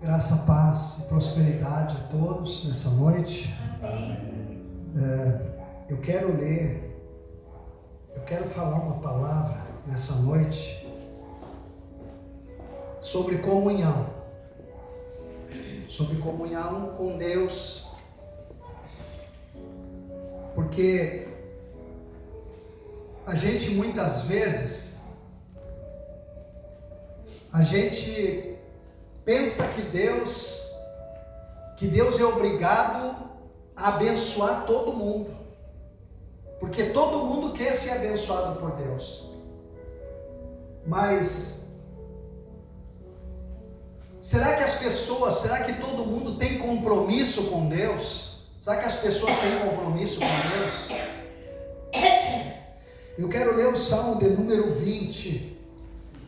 Graça, paz e prosperidade a todos nessa noite. Eu quero falar uma palavra nessa noite sobre comunhão. Sobre comunhão com Deus. Porque a gente muitas vezes, pensa que Deus é obrigado a abençoar todo mundo, porque todo mundo quer ser abençoado por Deus. Mas será que todo mundo tem compromisso com Deus? Será que as pessoas têm compromisso com Deus? Eu quero ler o Salmo de número 20.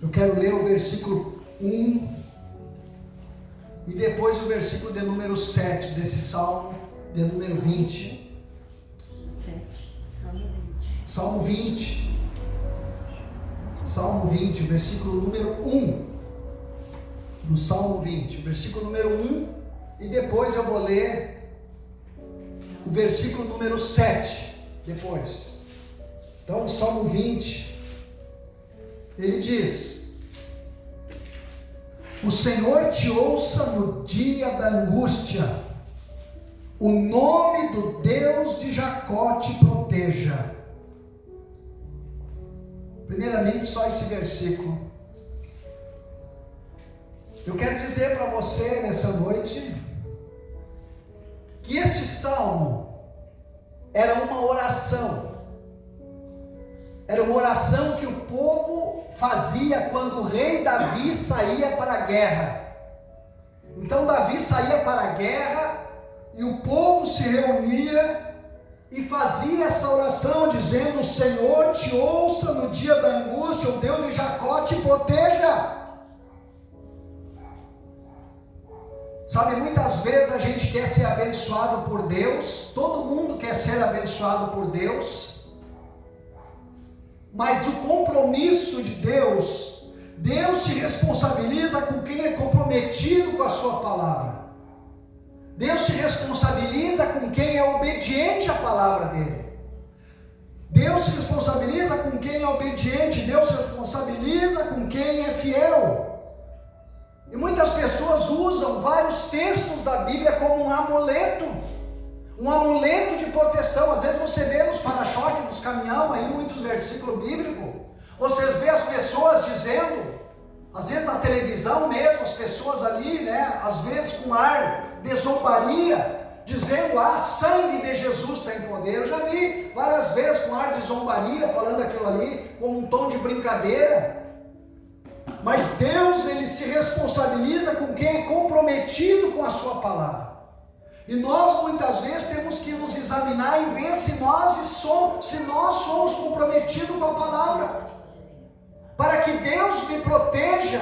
Eu quero ler o versículo 1 e depois o versículo de número 7 desse Salmo de número 20. Salmo 20. Salmo 20, versículo número 1. No Salmo 20, versículo número 1. E depois eu vou ler o versículo número 7. Depois. Então, o Salmo 20, ele diz: o Senhor te ouça no dia da angústia, o nome do Deus de Jacó te proteja. Primeiramente, só esse versículo. Eu quero dizer para você nessa noite que este salmo era uma oração. Era uma oração que o povo fazia quando o rei Davi saía para a guerra. Então Davi saía para a guerra e o povo se reunia e fazia essa oração dizendo: o Senhor te ouça no dia da angústia, o Deus de Jacó te proteja. Sabe, muitas vezes a gente quer ser abençoado por Deus, todo mundo quer ser abençoado por Deus, mas o compromisso de Deus se responsabiliza com quem é comprometido com a sua palavra. Deus se responsabiliza com quem é obediente à palavra dele. Deus se responsabiliza com quem é obediente, Deus se responsabiliza com quem é fiel. E muitas pessoas usam vários textos da Bíblia como um amuleto de proteção. Às vezes você vê nos para-choques dos caminhões aí muitos versículos bíblicos. Vocês vê as pessoas dizendo, às vezes na televisão mesmo, as pessoas ali, né, às vezes com ar de zombaria, dizendo: sangue de Jesus tem poder. Eu já vi várias vezes com ar de zombaria, falando aquilo ali como um tom de brincadeira. Mas Deus, ele se responsabiliza com quem é comprometido com a sua palavra. E nós muitas vezes temos que nos examinar e ver se nós somos comprometidos com a palavra. Para que Deus me proteja,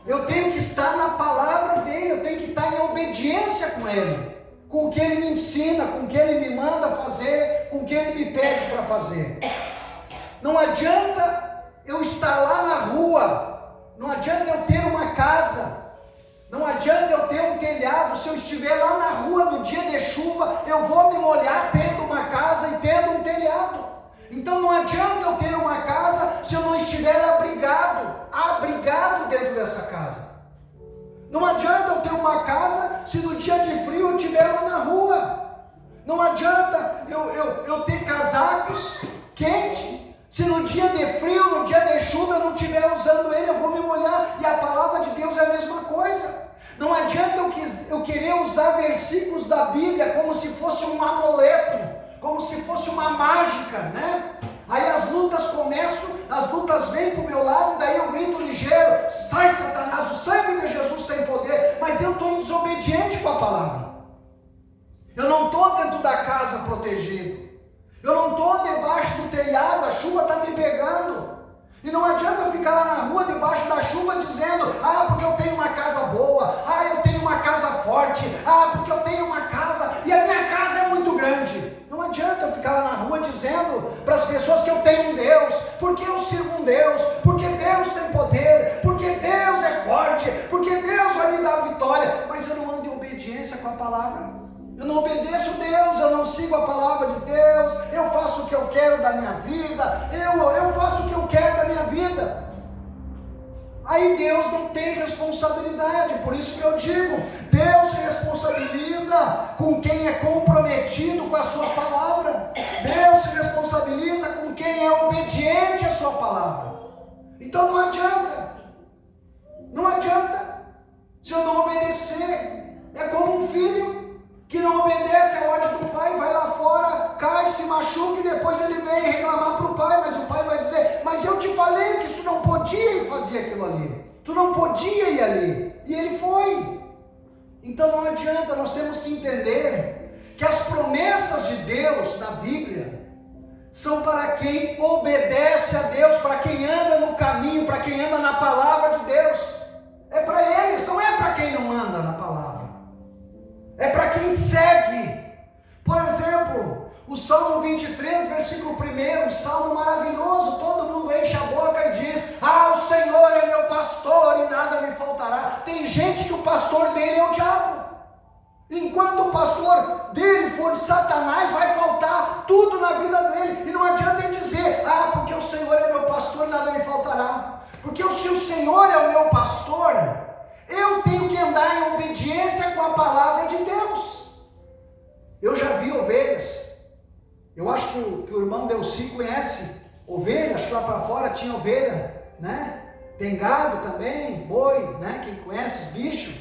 eu tenho que estar na palavra dele, eu tenho que estar em obediência com ele, com o que ele me ensina, com o que ele me manda fazer, com o que ele me pede para fazer. Não adianta eu estar lá na rua, não adianta eu ter uma casa, não adianta eu ter um telhado. Se eu estiver lá na rua no dia de chuva, eu vou me molhar tendo uma casa e tendo um telhado. Então não adianta eu ter uma casa se eu não estiver abrigado dentro dessa casa. Não adianta eu ter uma casa se no dia de frio eu estiver lá na rua. Não adianta eu ter casacos quentes se no dia de frio, no dia de chuva eu não estiver usando ele, eu vou me molhar. E a palavra de Deus é a mesma coisa. Não adianta eu querer usar versículos da Bíblia como se fosse um amuleto, como se fosse uma mágica, né? Aí as lutas começam, as lutas vêm para o meu lado, e daí eu grito ligeiro: sai Satanás, o sangue de Jesus tem poder. Mas eu estou desobediente com a palavra. Eu não estou dentro da casa protegido. Eu não estou debaixo do telhado, a chuva está me pegando. E não adianta eu ficar lá na rua debaixo da chuva dizendo: porque eu tenho uma casa boa, eu tenho uma casa forte, porque eu tenho uma casa e a minha casa é muito grande. Não adianta eu ficar lá na rua dizendo para as pessoas que eu tenho um Deus, porque eu sirvo um Deus, porque Deus tem poder, porque Deus é forte, porque Deus vai me dar vitória. mas eu não ando em obediência com a palavra. Eu não obedeço Deus, eu não sigo a palavra de Deus, eu faço o que eu quero da minha vida, eu faço o que eu quero da minha vida. Aí Deus não tem responsabilidade, por isso que eu digo, Deus se responsabiliza com quem é comprometido com a sua palavra. Deus se responsabiliza com quem é obediente à sua palavra. Então não adianta, se eu não obedecer. É como um filho que não obedece a ordem do pai, vai lá fora, cai, se machuca e depois ele vem reclamar para o pai, mas o pai vai dizer, mas eu te falei que tu não podia ir fazer aquilo ali, tu não podia ir ali, e ele foi. Então não adianta, nós temos que entender que as promessas de Deus na Bíblia são para quem obedece a Deus, para quem anda no caminho, para quem anda na palavra de Deus. É para eles, não é para quem não anda na palavra. É para quem segue. Por exemplo, o Salmo 23, versículo 1, um salmo maravilhoso, todo mundo enche a boca e diz, o Senhor é meu pastor e nada me faltará. Tem gente que o pastor dele é o diabo. Enquanto o pastor dele for Satanás, vai faltar tudo na vida dele. E não adianta ele dizer, porque o Senhor é meu pastor e nada me faltará. Porque se o Senhor é o meu pastor, eu tenho que andar em obediência com a palavra de Deus. Eu já vi ovelhas. Eu acho que o irmão Delci conhece ovelha. Acho que lá para fora tinha ovelha, né? Tem gado também, boi, né? Quem conhece os bichos.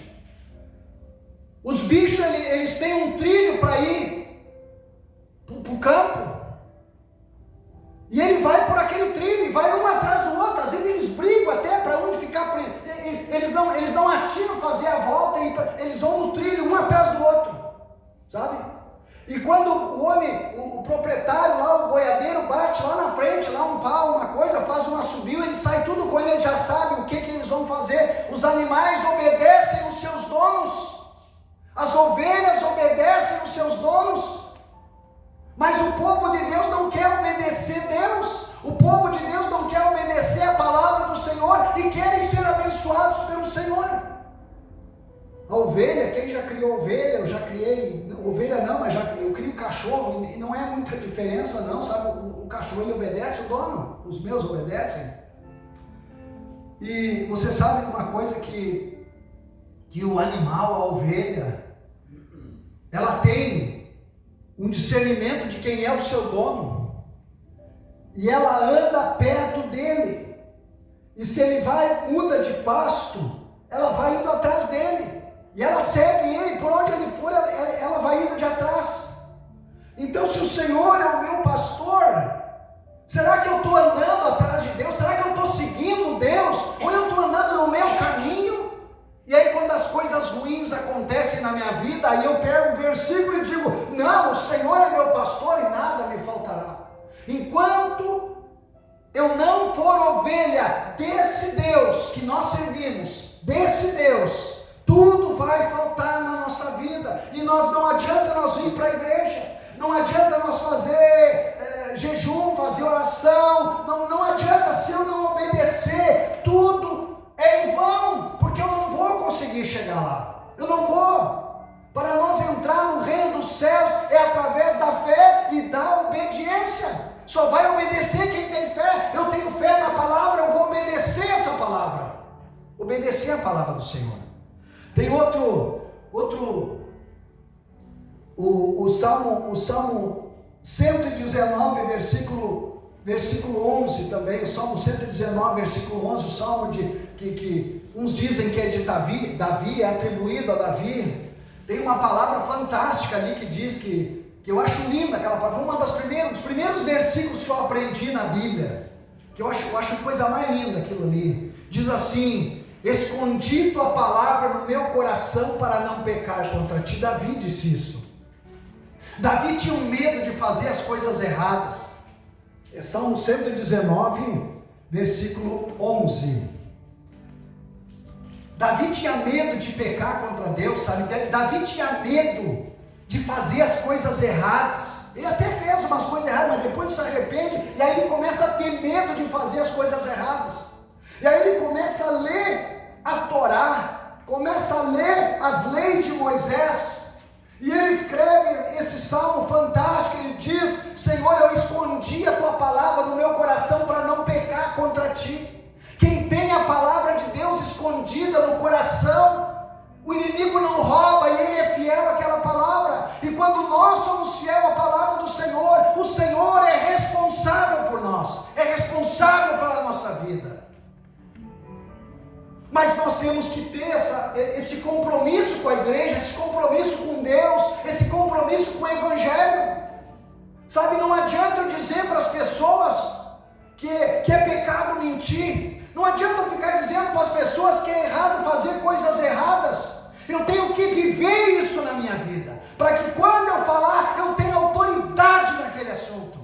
Os bichos, eles têm um trilho para ir para o campo. E ele vai por aquele trilho, e vai um atrás do outro. Às vezes eles brigam até para onde ficar. Eles não atiram fazer a volta, eles vão no trilho um atrás do outro, sabe? E quando o proprietário lá, o boiadeiro, bate lá na frente, lá um pau, uma coisa, faz um assobio, ele sai tudo com ele, ele já sabe o que eles vão fazer. Os animais obedecem os seus donos, as ovelhas obedecem os seus donos. Mas o povo de Deus não quer obedecer Deus, o povo de Deus não quer obedecer a palavra do Senhor e querem ser abençoados pelo Senhor. A ovelha, quem já criou ovelha, eu já criei, ovelha não, mas eu crio cachorro, e não é muita diferença não, sabe, o cachorro ele obedece o dono, os meus obedecem. E você sabe uma coisa que o animal, a ovelha, ela tem um discernimento de quem é o seu dono, e ela anda perto dele, e se ele muda de pasto, ela vai indo atrás dele, e ela segue ele, por onde ele for, ela vai indo de atrás. Então se o Senhor é o meu pastor, será que eu estou andando atrás de Deus? Será que eu estou seguindo Deus? Ou eu estou andando no meu caminho? E aí quando as coisas ruins acontecem na minha vida, aí eu pego um versículo e digo, não, o Senhor é meu pastor e nada me faltará. Enquanto eu não for ovelha desse Deus que nós servimos, desse Deus, tudo vai faltar na nossa vida. E não adianta nós vir para a igreja, não adianta nós fazer jejum, fazer oração, não adianta se eu não obedecer, tudo é em vão, porque eu não vou conseguir chegar lá, eu não vou. Para nós entrar no reino dos céus é através da fé e da obediência. Só vai obedecer quem tem fé. Eu tenho fé na palavra, eu vou obedecer essa palavra, obedecer a palavra do Senhor. Tem o Salmo 119, versículo 11 também, o Salmo 119, versículo 11, o Salmo que uns dizem que é de Davi, é atribuído a Davi. Tem uma palavra fantástica ali que diz que eu acho linda aquela palavra, dos primeiros versículos que eu aprendi na Bíblia, que eu acho a coisa mais linda aquilo ali. Diz assim: escondi tua palavra no meu coração para não pecar contra ti. Davi disse isso. Davi tinha um medo de fazer as coisas erradas. É Salmo 119, versículo 11. Davi tinha medo de pecar contra Deus, sabe? Davi tinha medo de fazer as coisas erradas. Ele até fez umas coisas erradas, mas depois se arrepende, e aí ele começa a ter medo de fazer as coisas erradas. E aí ele começa a ler a Torá, começa a ler as leis de Moisés, e ele escreve esse salmo fantástico. Ele diz: Senhor, eu escondi a tua palavra no meu coração para não pecar contra ti. Quem tem a palavra de Deus escondida no coração, o inimigo não rouba, e ele é fiel àquela palavra. E quando nós somos fiel à palavra do Senhor, o Senhor é responsável por nós, é responsável pela nossa vida. Mas nós temos que ter esse compromisso com a igreja, esse compromisso com Deus, esse compromisso com o Evangelho. Sabe, não adianta eu dizer para as pessoas que é pecado mentir. Não adianta eu ficar dizendo para as pessoas que é errado fazer coisas erradas. Eu tenho que viver isso na minha vida, para que quando eu falar, eu tenha autoridade naquele assunto.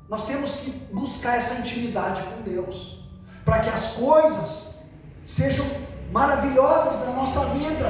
Nós temos que buscar essa intimidade com Deus, para que as coisas sejam maravilhosas na nossa vida.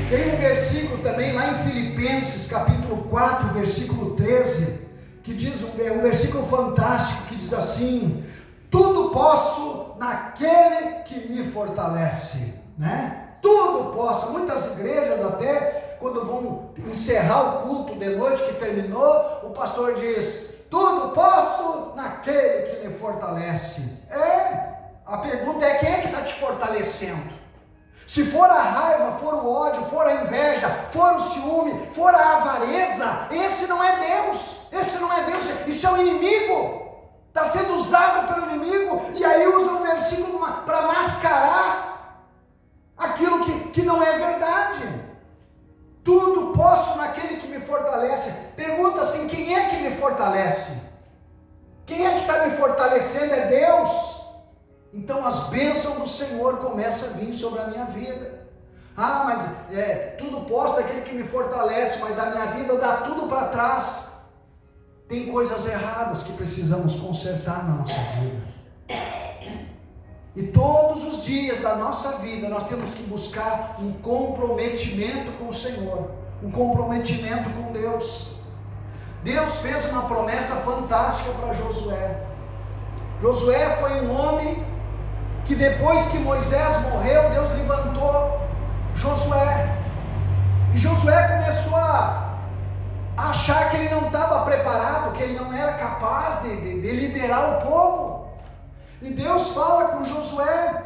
Tem um versículo também lá em Filipenses, capítulo 4, versículo 13, que diz, é um versículo fantástico, que diz assim: tudo posso naquele que me fortalece, né? Tudo posso. Muitas igrejas até, quando vão encerrar o culto de noite que terminou, o pastor diz: tudo posso naquele que me fortalece. A pergunta é: quem é que está te fortalecendo? Se for a raiva, for o ódio, for a inveja, for o ciúme, for a avareza, esse não é Deus. Esse não é Deus, isso é o inimigo. Está sendo usado pelo inimigo, e aí usa um versículo para mascarar aquilo que não é verdade. Tudo posso naquele que me fortalece. Pergunta assim: quem é que me fortalece? Quem é que está me fortalecendo? É Deus. Então as bênçãos do Senhor começam a vir sobre a minha vida. Mas tudo posso daquele que me fortalece, mas a minha vida dá tudo para trás. Tem coisas erradas que precisamos consertar na nossa vida. E todos os dias da nossa vida nós temos que buscar um comprometimento com o Senhor, um comprometimento com Deus. Deus fez uma promessa fantástica para Josué. Josué foi um homem que depois que Moisés morreu, Deus levantou Josué. E Josué começou a achar que ele não estava preparado, que ele não era capaz de liderar o povo. E Deus fala com Josué,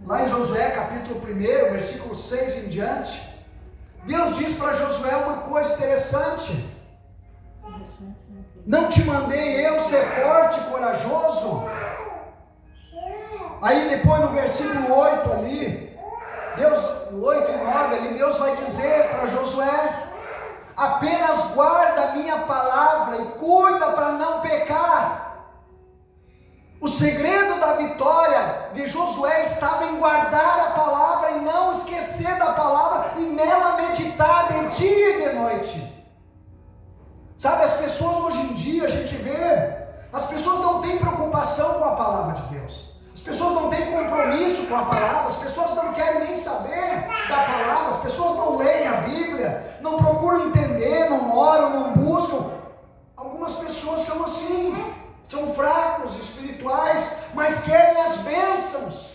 lá em Josué capítulo 1, versículo 6 em diante. Deus diz para Josué uma coisa interessante: não te mandei eu ser forte e corajoso? Aí depois no versículo 8 ali, Deus, no 8 e 9 ali, Deus vai dizer para Josué: apenas guarda a minha palavra e cuida para não pecar. O segredo da vitória de Josué estava em guardar a palavra e não esquecer da palavra, e nela meditar de dia e de noite. Sabe, as pessoas hoje em dia, a gente vê, as pessoas não têm preocupação com a palavra de Deus. As pessoas não têm compromisso com a palavra, as pessoas não querem nem saber da palavra, as pessoas não leem a Bíblia, não procuram entender, não oram, não buscam. Algumas pessoas são assim, são fracos, espirituais, mas querem as bênçãos.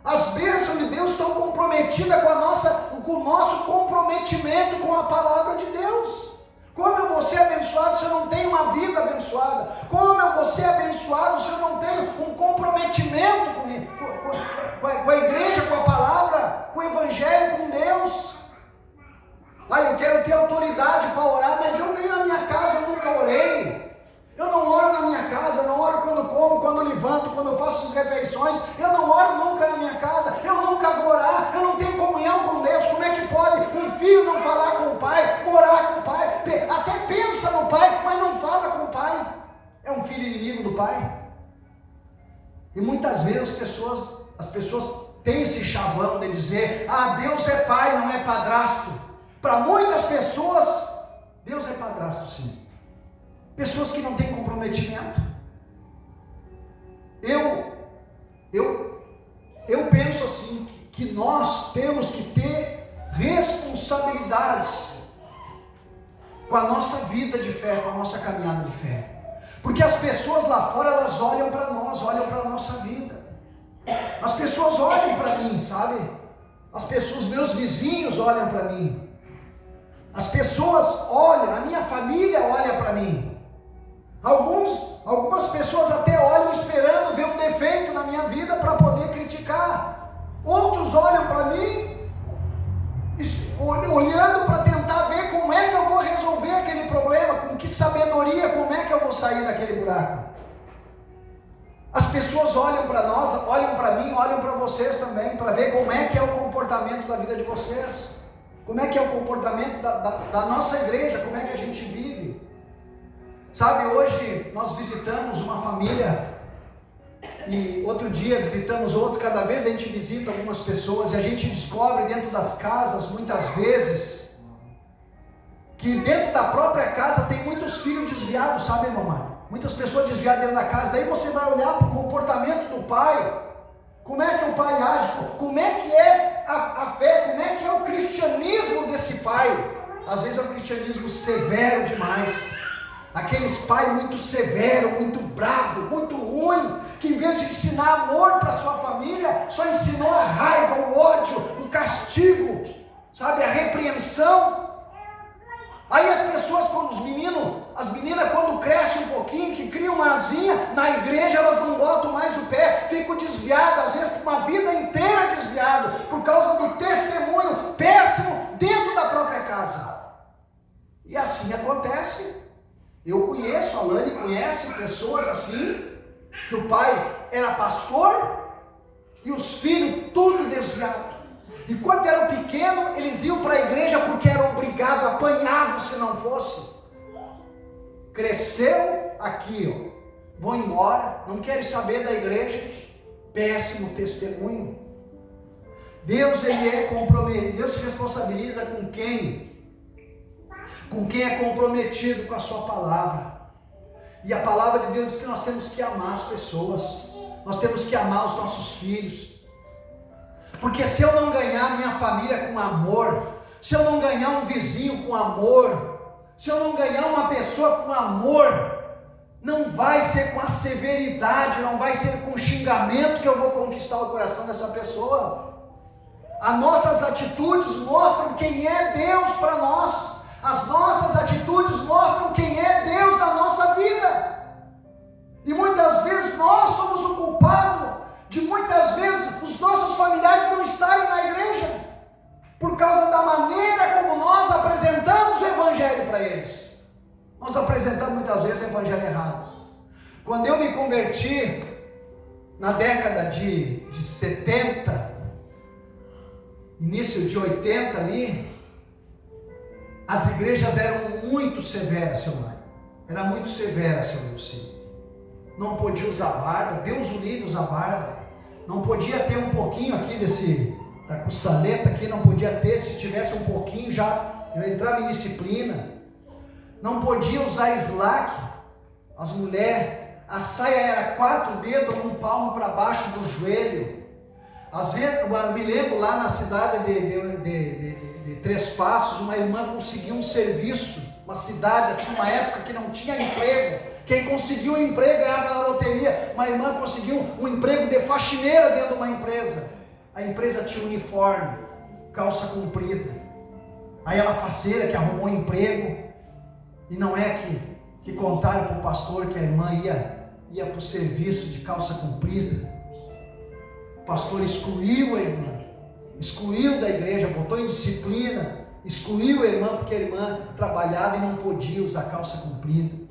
As bênçãos de Deus estão comprometidas com o nosso comprometimento com a palavra de Deus. Como eu vou ser abençoado se eu não tenho uma vida abençoada? Como eu vou ser abençoado se eu não tenho um comprometimento com a igreja, com a palavra, com o Evangelho, com Deus? Eu quero ter autoridade para orar, mas eu nem na minha casa eu nunca orei. Eu não oro na minha casa, eu não oro quando como, quando levanto, quando faço as refeições. Eu não oro nunca na minha casa, eu nunca vou orar, eu não tenho comunhão com Deus. Como é que pode um filho não falar com o pai, orar com o pai, até pensa no pai, mas não fala com o pai? É um filho inimigo do pai. E muitas vezes as pessoas têm esse chavão de dizer: Deus é pai, não é padrasto. Para muitas pessoas, Deus é padrasto, sim. Pessoas que não têm comprometimento. Eu penso assim, que nós temos que ter responsabilidades com a nossa vida de fé, com a nossa caminhada de fé. Porque as pessoas lá fora, elas olham para nós, olham para a nossa vida. As pessoas olham para mim, sabe? As pessoas, meus vizinhos olham para mim. As pessoas olham, a minha família olha para mim. Algumas pessoas até olham esperando ver um defeito na minha vida para poder criticar. Outros olham para mim, olhando para tentar ver como é que eu vou resolver aquele problema, com que sabedoria, como é que eu vou sair daquele buraco. As pessoas olham para nós, olham para mim, olham para vocês também, para ver como é que é o comportamento da vida de vocês, como é que é o comportamento da nossa igreja, como é que a gente vive. Sabe, hoje nós visitamos uma família, e outro dia visitamos outros, cada vez a gente visita algumas pessoas, e a gente descobre dentro das casas, muitas vezes, que dentro da própria casa tem muitos filhos desviados, sabe, mamãe? Muitas pessoas desviadas dentro da casa. Daí você vai olhar para o comportamento do pai, como é que o pai age, como é que é a fé, como é que é o cristianismo desse pai. Às vezes é um cristianismo severo demais, aqueles pais muito severo, muito bravo, muito ruim, que em vez de ensinar amor para sua família, só ensinou a raiva, o ódio, o castigo, sabe, a repreensão. Aí as pessoas, as meninas quando crescem um pouquinho, que criam uma asinha, na igreja elas não botam mais o pé, ficam desviadas, às vezes por uma vida inteira desviado, por causa do testemunho péssimo dentro da própria casa. E assim acontece. Eu conheço, a Lani conhece pessoas assim, que o pai era pastor, e os filhos tudo desviado. E quando eram pequenos, eles iam para a igreja porque eram obrigados, apanhavam se não fosse. Cresceu aqui, ó, vão embora, não querem saber da igreja, péssimo testemunho. Deus, ele é comprometido, Deus se responsabiliza com quem é comprometido com a sua palavra. E a palavra de Deus diz que nós temos que amar as pessoas, nós temos que amar os nossos filhos. Porque se eu não ganhar minha família com amor, se eu não ganhar um vizinho com amor, se eu não ganhar uma pessoa com amor, não vai ser com a severidade, não vai ser com o xingamento que eu vou conquistar o coração dessa pessoa. As nossas atitudes mostram quem é Deus para nós. As nossas atitudes mostram quem é Deus na nossa vida. E muitas vezes nós somos o culpado de muitas vezes os nossos familiares não estarem na igreja, por causa da maneira como nós apresentamos o evangelho para eles. Nós apresentamos muitas vezes o evangelho errado. Quando eu me converti, na década de 70, início de 80 ali, as igrejas eram muito severas, seu Mário. Era muito severa, seu Luci. Não podia usar barba, Deus o livre usar barba. Não podia ter um pouquinho aqui da costaleta aqui, não podia ter, se tivesse um pouquinho já, eu entrava em disciplina. Não podia usar slack, as mulheres, a saia era 4 dedos, um palmo para baixo do joelho. Às vezes, eu me lembro lá na cidade de Três Passos, uma irmã conseguiu um serviço, uma cidade assim, uma época que não tinha emprego. Quem conseguiu um emprego ganhava na loteria. Uma irmã conseguiu um emprego de faxineira dentro de uma empresa. A empresa tinha uniforme, calça comprida. Aí ela faceira que arrumou um emprego, e não é que contaram para o pastor que a irmã ia para o serviço de calça comprida. O pastor excluiu a irmã, excluiu da igreja, botou em disciplina, excluiu a irmã porque a irmã trabalhava e não podia usar calça comprida.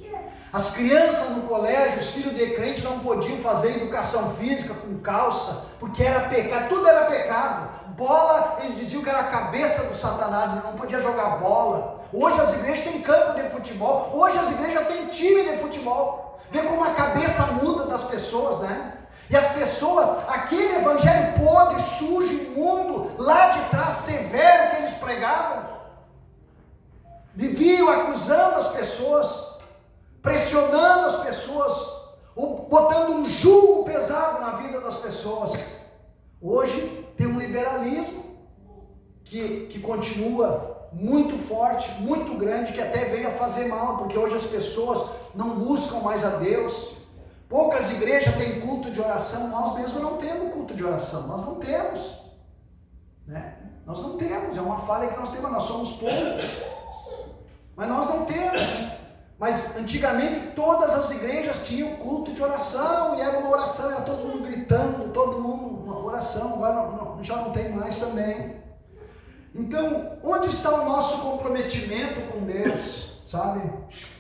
As crianças no colégio, os filhos de crente não podiam fazer educação física com calça, porque era pecado, tudo era pecado. Bola, eles diziam que era a cabeça do Satanás, não podia jogar bola. Hoje as igrejas têm campo de futebol, hoje as igrejas têm time de futebol. Vê como a cabeça muda das pessoas, né? E as pessoas, aquele evangelho podre, sujo, imundo, lá de trás, severo que eles pregavam, viviam acusando as pessoas, pressionando as pessoas, ou botando um jugo pesado na vida das pessoas. Hoje tem um liberalismo que continua muito forte, muito grande, que até veio a fazer mal, porque hoje as pessoas não buscam mais a Deus. Poucas igrejas têm culto de oração, nós mesmos não temos culto de oração, nós não temos, né? Nós não temos, é uma falha que nós temos, nós somos poucos, mas nós não temos. Mas antigamente todas as igrejas tinham culto de oração, e era uma oração, era todo mundo gritando, todo mundo uma oração, agora já não tem mais também. Então, onde está o nosso comprometimento com Deus, sabe?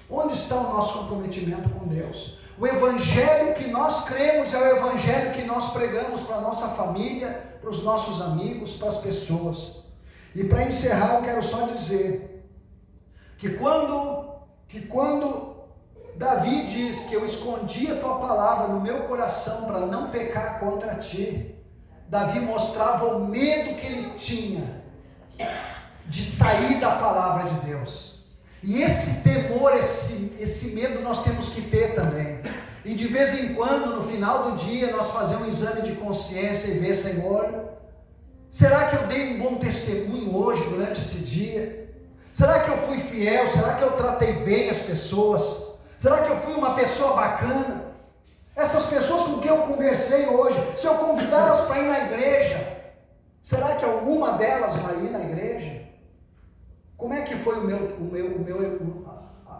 Onde está o nosso comprometimento com Deus? O evangelho que nós cremos é o evangelho que nós pregamos para a nossa família, para os nossos amigos, para as pessoas. E para encerrar, eu quero só dizer que quando Davi diz que eu escondi a tua palavra no meu coração para não pecar contra ti, Davi mostrava o medo que ele tinha de sair da palavra de Deus. E esse temor, esse medo nós temos que ter também. E de vez em quando, no final do dia, nós fazemos um exame de consciência e ver, Senhor, será que eu dei um bom testemunho hoje, durante esse dia? Será que eu fui fiel? Será que eu tratei bem as pessoas? Será que eu fui uma pessoa bacana? Essas pessoas com quem eu conversei hoje, se eu convidá-las para ir na igreja, será que alguma delas vai ir na igreja? Como é que foi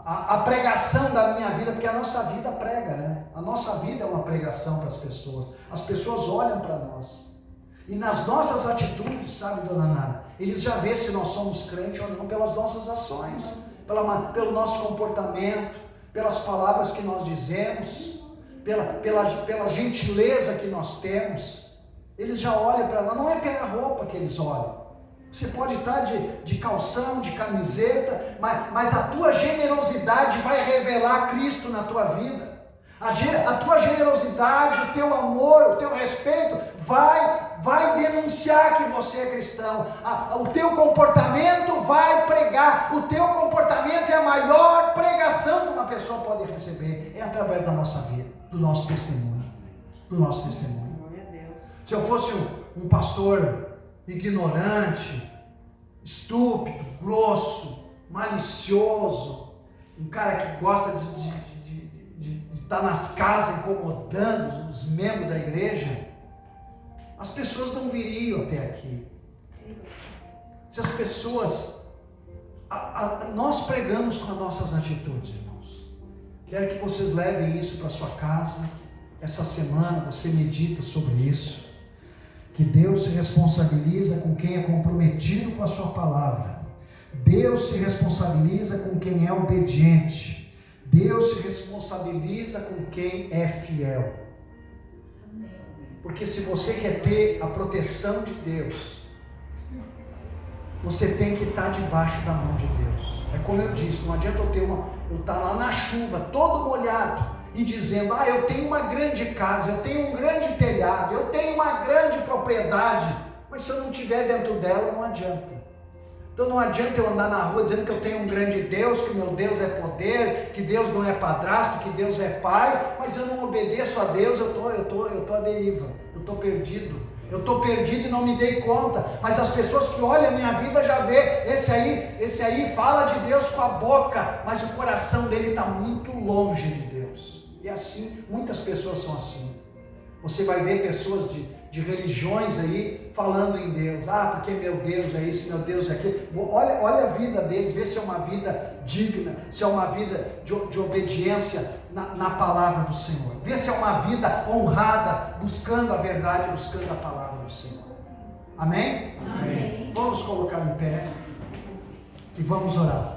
a pregação da minha vida? Porque a nossa vida prega, né? A nossa vida é uma pregação para as pessoas. As pessoas olham para nós. E nas nossas atitudes, sabe, dona Nara? Eles já vê se nós somos crentes ou não pelas nossas ações, pelo nosso comportamento, pelas palavras que nós dizemos, pela gentileza que nós temos. Eles já olham para nós, não é pela roupa que eles olham. Você pode estar de calção, de camiseta, mas a tua generosidade vai revelar Cristo na tua vida. A tua generosidade, o teu amor, o teu respeito vai denunciar que você é cristão. O teu comportamento vai pregar. O teu comportamento é a maior pregação que uma pessoa pode receber. É através da nossa vida, do nosso testemunho. Do nosso testemunho. Se eu fosse um pastor ignorante, estúpido, grosso, malicioso, um cara que gosta de estar nas casas incomodando os membros da igreja, as pessoas não viriam até aqui. Se as pessoas, nós pregamos com as nossas atitudes, irmãos. Quero que vocês levem isso para sua casa. Essa semana você medita sobre isso. Que Deus se responsabiliza com quem é comprometido com a sua palavra. Deus se responsabiliza com quem é obediente. Deus se responsabiliza com quem é fiel. Porque se você quer ter a proteção de Deus, você tem que estar debaixo da mão de Deus. É como eu disse, não adianta eu estar lá na chuva, todo molhado, e dizendo, eu tenho uma grande casa, eu tenho um grande telhado, eu tenho uma grande propriedade, mas se eu não estiver dentro dela, não adianta. Então não adianta eu andar na rua dizendo que eu tenho um grande Deus, que meu Deus é poder, que Deus não é padrasto, que Deus é pai, mas eu não obedeço a Deus, eu tô à deriva, eu estou perdido e não me dei conta. Mas as pessoas que olham a minha vida já vê, esse aí fala de Deus com a boca, mas o coração dele está muito longe de Deus. E assim, muitas pessoas são assim. Você vai ver pessoas de religiões aí falando em Deus. Porque meu Deus é isso, meu Deus é aquilo. Olha a vida deles, vê se é uma vida digna, se é uma vida de obediência na palavra do Senhor. Vê se é uma vida honrada, buscando a verdade, buscando a palavra do Senhor. Amém? Amém. Vamos colocar em pé e vamos orar.